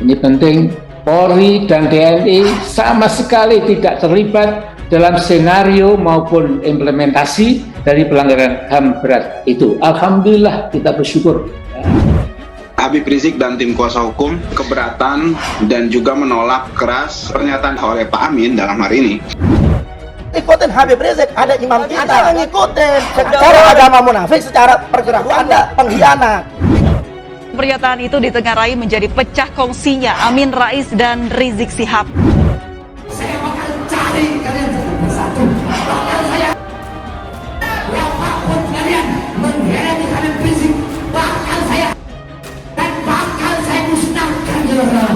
Ini penting, Polri dan TNI sama sekali tidak terlibat dalam skenario maupun implementasi dari pelanggaran HAM berat itu. Alhamdulillah, kita bersyukur. Habib Rizik dan tim kuasa hukum keberatan dan juga menolak keras pernyataan oleh Pak Amin dalam hari ini. Ikutin Habib Rizik, ada imam kita. Anda ngikutin secara agama munafik, secara pergerakan Anda pengkhianat. Pernyataan itu ditengarai menjadi pecah kongsinya Amin Rais dan Rizik Syihab. Saya akan cari kalian satu-persatu. Bahkan saya berapapun kalian mengkhianati Habib Rizik, bahkan saya dan bakal saya musnahkan jelas.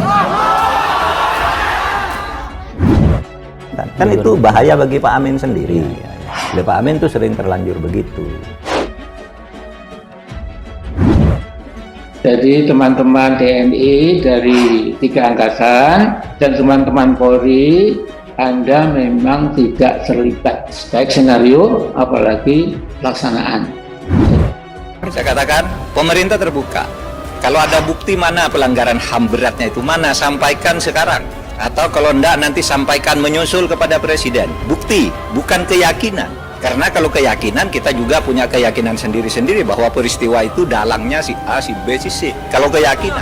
Kan itu bahaya bagi Pak Amin sendiri. Pak Amin tuh sering terlanjur begitu. Jadi teman-teman TNI dari 3 angkatan dan teman-teman Polri, Anda memang tidak terlibat baik skenario apalagi pelaksanaan. Saya katakan pemerintah terbuka. Kalau ada bukti mana pelanggaran HAM beratnya itu mana, sampaikan sekarang. Atau kalau enggak nanti sampaikan menyusul kepada Presiden. Bukti, bukan keyakinan. Karena kalau keyakinan, kita juga punya keyakinan sendiri-sendiri bahwa peristiwa itu dalangnya si A, si B, si C. Kalau keyakinan.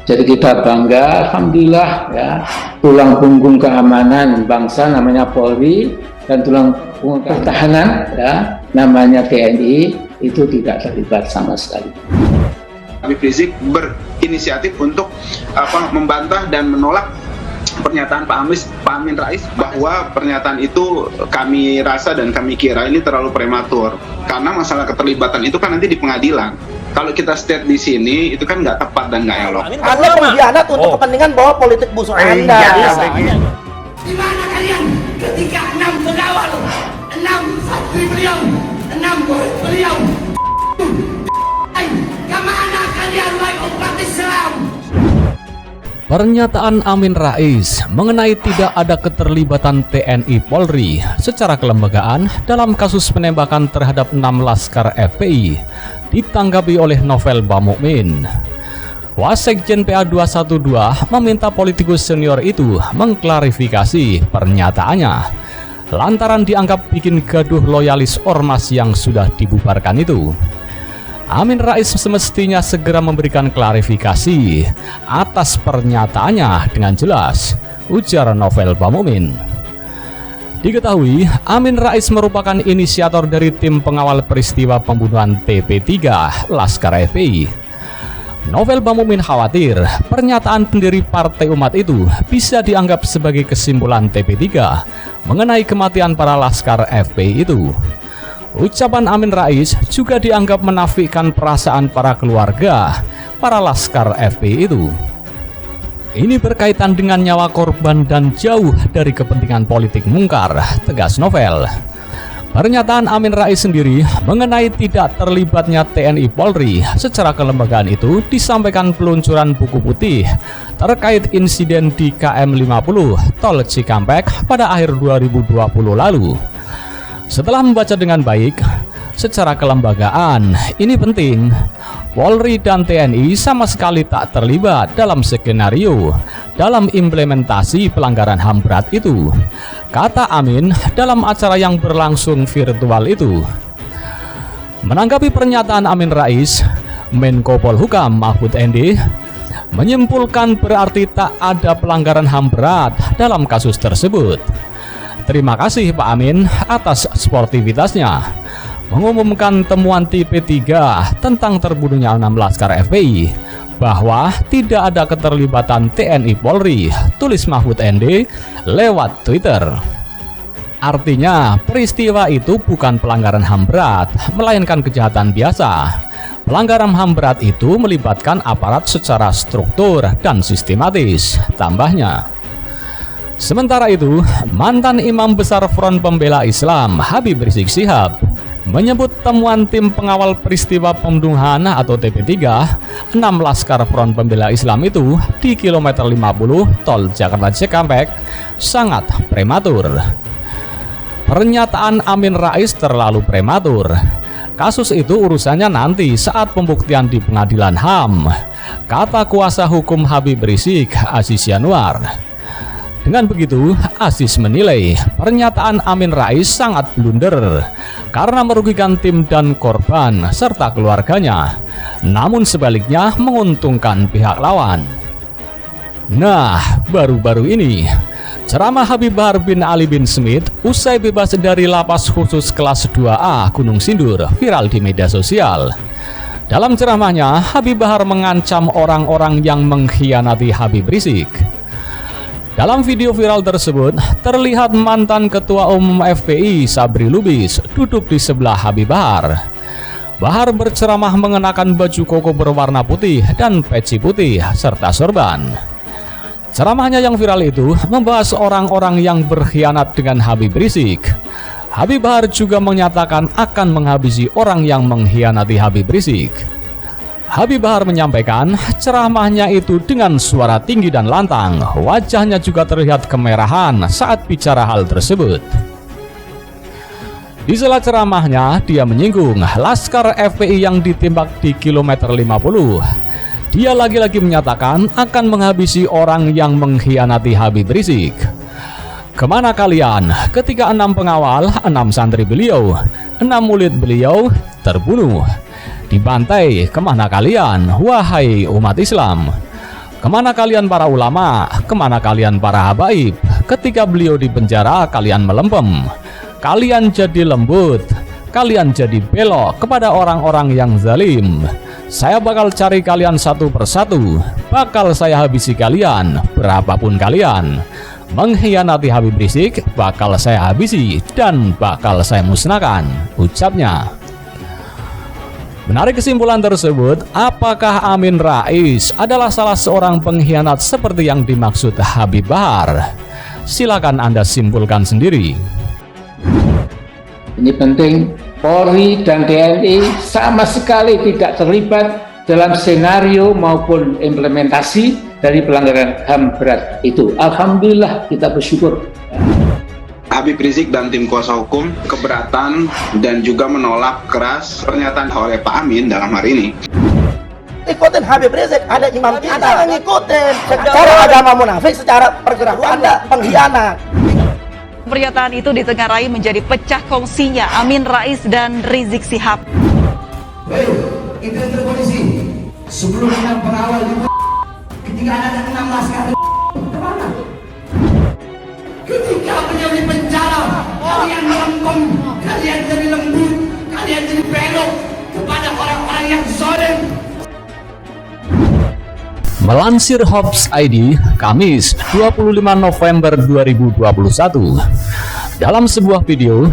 Jadi kita bangga, alhamdulillah ya, tulang punggung keamanan bangsa namanya Polri dan tulang punggung pertahanan ya, namanya TNI itu tidak terlibat sama sekali. Habib Rizik berinisiatif untuk membantah dan menolak pernyataan Pak Amin Rais bahwa pernyataan itu kami rasa dan kami kira ini terlalu prematur karena masalah keterlibatan itu kan nanti di pengadilan. Kalau kita state di sini itu kan nggak tepat dan nggak elok. Anda pengkhianat untuk kepentingan bahwa politik busuk Anda. Di mana kalian ketika 6 pegawai, 6 santri beliau, 6 murid beliau? Kemana kalian wahai umat Islam? Pernyataan Amin Rais mengenai tidak ada keterlibatan TNI Polri secara kelembagaan dalam kasus penembakan terhadap 6 laskar FPI ditanggapi oleh Novel Bamukmin. Wasekjen PA 212 meminta politikus senior itu mengklarifikasi pernyataannya lantaran dianggap bikin gaduh loyalis ormas yang sudah dibubarkan itu. Amin Rais semestinya segera memberikan klarifikasi atas pernyataannya dengan jelas, ujar Novel Bamukmin. Diketahui, Amin Rais merupakan inisiator dari tim pengawal peristiwa pembunuhan TP3 Laskar FPI. Novel Bamukmin khawatir pernyataan pendiri Partai Umat itu bisa dianggap sebagai kesimpulan TP3 mengenai kematian para Laskar FPI itu. Ucapan Amin Rais juga dianggap menafikan perasaan para keluarga para Laskar FPI itu. Ini berkaitan dengan nyawa korban dan jauh dari kepentingan politik mungkar, tegas Novel. Pernyataan Amin Rais sendiri mengenai tidak terlibatnya TNI Polri secara kelembagaan itu disampaikan peluncuran buku putih terkait insiden di KM 50 Tol Cikampek pada akhir 2020 lalu. Setelah membaca dengan baik, secara kelembagaan, ini penting. Polri dan TNI sama sekali tak terlibat dalam skenario dalam implementasi pelanggaran HAM berat itu, kata Amin dalam acara yang berlangsung virtual itu. Menanggapi pernyataan Amin Rais, Menko Polhukam Mahfud MD menyimpulkan berarti tak ada pelanggaran HAM berat dalam kasus tersebut. Terima kasih Pak Amin atas sportivitasnya mengumumkan temuan TP3 tentang terbunuhnya 6 laskar FPI bahwa tidak ada keterlibatan TNI Polri, tulis Mahfud MD lewat Twitter. Artinya peristiwa itu bukan pelanggaran HAM berat, melainkan kejahatan biasa. Pelanggaran HAM berat itu melibatkan aparat secara struktur dan sistematis, tambahnya. Sementara itu, mantan Imam Besar Front Pembela Islam Habib Rizik Syihab menyebut temuan tim pengawal peristiwa pembunuhan atau TP3 6 laskar Front Pembela Islam itu di kilometer 50 Tol Jakarta Cikampek sangat prematur. Pernyataan Amin Rais terlalu prematur. Kasus itu urusannya nanti saat pembuktian di pengadilan HAM, kata kuasa hukum Habib Rizik, Aziz Yanuar. Dengan begitu, Aziz menilai pernyataan Amin Rais sangat blunder karena merugikan tim dan korban serta keluarganya, namun sebaliknya menguntungkan pihak lawan. Nah, baru-baru ini ceramah Habib Bahar bin Ali bin Smith usai bebas dari lapas khusus kelas 2A Gunung Sindur viral di media sosial. Dalam ceramahnya, Habib Bahar mengancam orang-orang yang mengkhianati Habib Rizik. Dalam video viral tersebut, terlihat mantan Ketua Umum FPI Sabri Lubis duduk di sebelah Habib Bahar. Bahar berceramah mengenakan baju koko berwarna putih dan peci putih serta sorban. Ceramahnya yang viral itu membahas orang-orang yang berkhianat dengan Habib Rizik. Habib Bahar juga menyatakan akan menghabisi orang yang mengkhianati Habib Rizik. Habib Bahar menyampaikan ceramahnya itu dengan suara tinggi dan lantang. Wajahnya juga terlihat kemerahan saat bicara hal tersebut. Di sela ceramahnya, dia menyinggung Laskar FPI yang ditembak di kilometer 50. Dia lagi-lagi menyatakan akan menghabisi orang yang mengkhianati Habib Rizik. Kemana kalian ketika 6 pengawal, 6 santri beliau, 6 murid beliau terbunuh? Dibantai, kemana kalian, wahai umat Islam? Kemana kalian para ulama? Kemana kalian para habaib? Ketika beliau di penjara, kalian melempem. Kalian jadi lembut. Kalian jadi belok kepada orang-orang yang zalim. Saya bakal cari kalian satu persatu. Bakal saya habisi kalian, berapapun kalian. Mengkhianati Habib Rizik bakal saya habisi dan bakal saya musnahkan, ucapnya. Menarik kesimpulan tersebut, apakah Amin Rais adalah salah seorang pengkhianat seperti yang dimaksud Habib Bahar? Silakan Anda simpulkan sendiri. Ini penting, Polri dan TNI sama sekali tidak terlibat dalam skenario maupun implementasi dari pelanggaran HAM berat itu. Alhamdulillah, kita bersyukur. Habib Rizik dan tim kuasa hukum keberatan dan juga menolak keras pernyataan oleh Pak Amin dalam hari ini. Ikutin Habib Rizik, ada imam kita. Anda ngikutin secara agama munafik, secara pergerakan Anda pengkhianat. Pernyataan itu ditengarai menjadi pecah kongsinya Amin Rais dan Rizik Syihab. Baik, intelijen polisi sebelum 6 pengawal ketika ada 6 laskar kemana? Ketika beliau di penjara, kalian melempem, kalian jadi lembut, kalian jadi belok kepada orang-orang yang zalim. Melansir Hops ID, Kamis 25 November 2021, dalam sebuah video,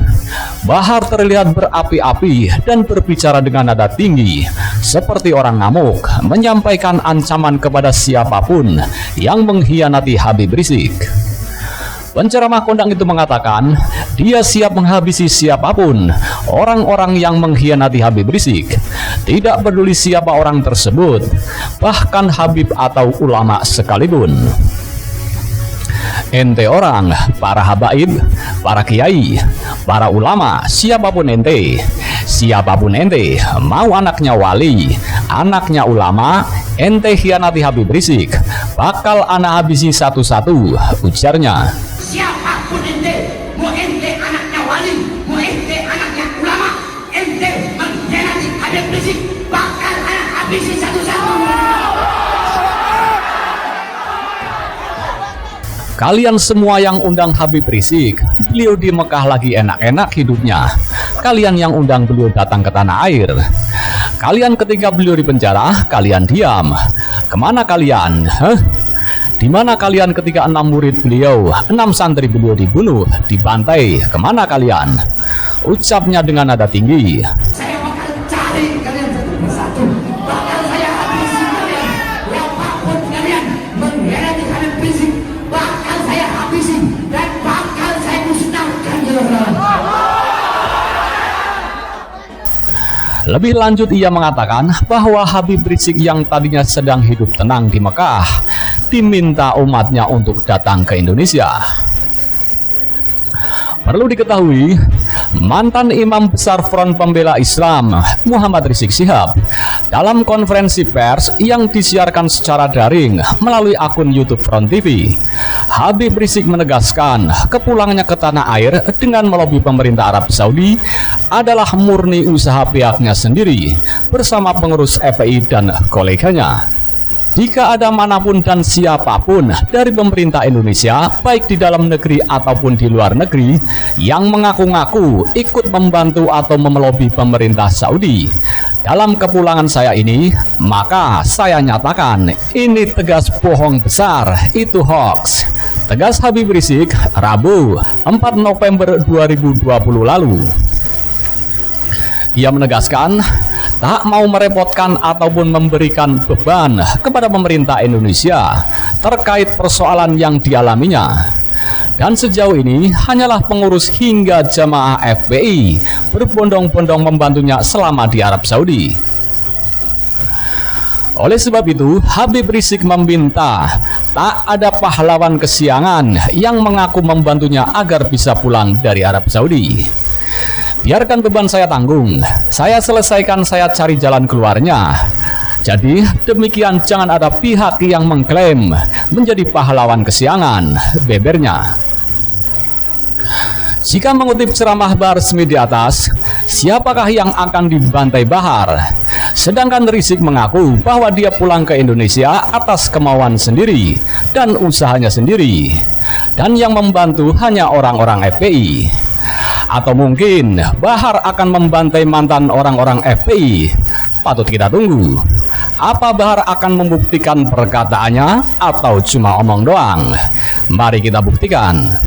Bahar terlihat berapi-api dan berbicara dengan nada tinggi, seperti orang ngamuk, menyampaikan ancaman kepada siapapun yang mengkhianati Habib Rizik. Penceramah kondang itu mengatakan, dia siap menghabisi siapapun, orang-orang yang mengkhianati Habib Rizik. Tidak peduli siapa orang tersebut, bahkan Habib atau ulama sekalipun. Ente orang, para habaib, para kiai, para ulama, siapapun ente, mau anaknya wali, anaknya ulama, ente khianati Habib Rizik, bakal anak habisi satu-satu, ujarnya. Siapapun ente, mau ente anaknya wali, mau ente anaknya ulama, ente mengkhianati Habib Rizik, bakal anak habisi satu-satu. Kalian semua yang undang Habib Rizik, beliau di Mekah lagi enak-enak hidupnya. Kalian yang undang beliau datang ke tanah air. Kalian ketika beliau di penjara, kalian diam. Kemana kalian? Di mana kalian ketika 6 murid beliau, 6 santri beliau dibunuh, dibantai? Kemana kalian? Ucapnya dengan nada tinggi. Saya bakal cari kalian satu persatu, bakal saya habisi kalian. Berapapun kalian mengkhianati Habib Rizik, bakal saya habisi dan bakal saya musnahkan. Lebih lanjut ia mengatakan bahwa Habib Rizik yang tadinya sedang hidup tenang di Mekah diminta umatnya untuk datang ke Indonesia. Perlu diketahui, mantan Imam Besar Front Pembela Islam Muhammad Rizik Syihab dalam konferensi pers yang disiarkan secara daring melalui akun YouTube Front TV, Habib Rizik menegaskan kepulangnya ke tanah air dengan melobi pemerintah Arab Saudi adalah murni usaha pihaknya sendiri bersama pengurus FPI dan koleganya. Jika ada manapun dan siapapun dari pemerintah Indonesia, baik di dalam negeri ataupun di luar negeri, yang mengaku-ngaku ikut membantu atau memelobi pemerintah Saudi dalam kepulangan saya ini, maka saya nyatakan ini tegas bohong besar, itu hoax. Tegas Habib Rizik, Rabu 4 November 2020 lalu. Ia menegaskan tak mau merepotkan ataupun memberikan beban kepada pemerintah Indonesia terkait persoalan yang dialaminya. Dan sejauh ini hanyalah pengurus hingga jamaah FPI berbondong-bondong membantunya selama di Arab Saudi. Oleh sebab itu, Habib Rizik meminta tak ada pahlawan kesiangan yang mengaku membantunya agar bisa pulang dari Arab Saudi. Biarkan beban saya tanggung, saya selesaikan, saya cari jalan keluarnya. Jadi demikian, jangan ada pihak yang mengklaim menjadi pahlawan kesiangan, bebernya. Jika mengutip ceramah Bahar Smith di atas, siapakah yang akan dibantai Bahar? Sedangkan Rizik mengaku bahwa dia pulang ke Indonesia atas kemauan sendiri dan usahanya sendiri, dan yang membantu hanya orang-orang FPI. Atau mungkin Bahar akan membantai mantan orang-orang FPI? Patut kita tunggu. Apa Bahar akan membuktikan perkataannya atau cuma omong doang? Mari kita buktikan.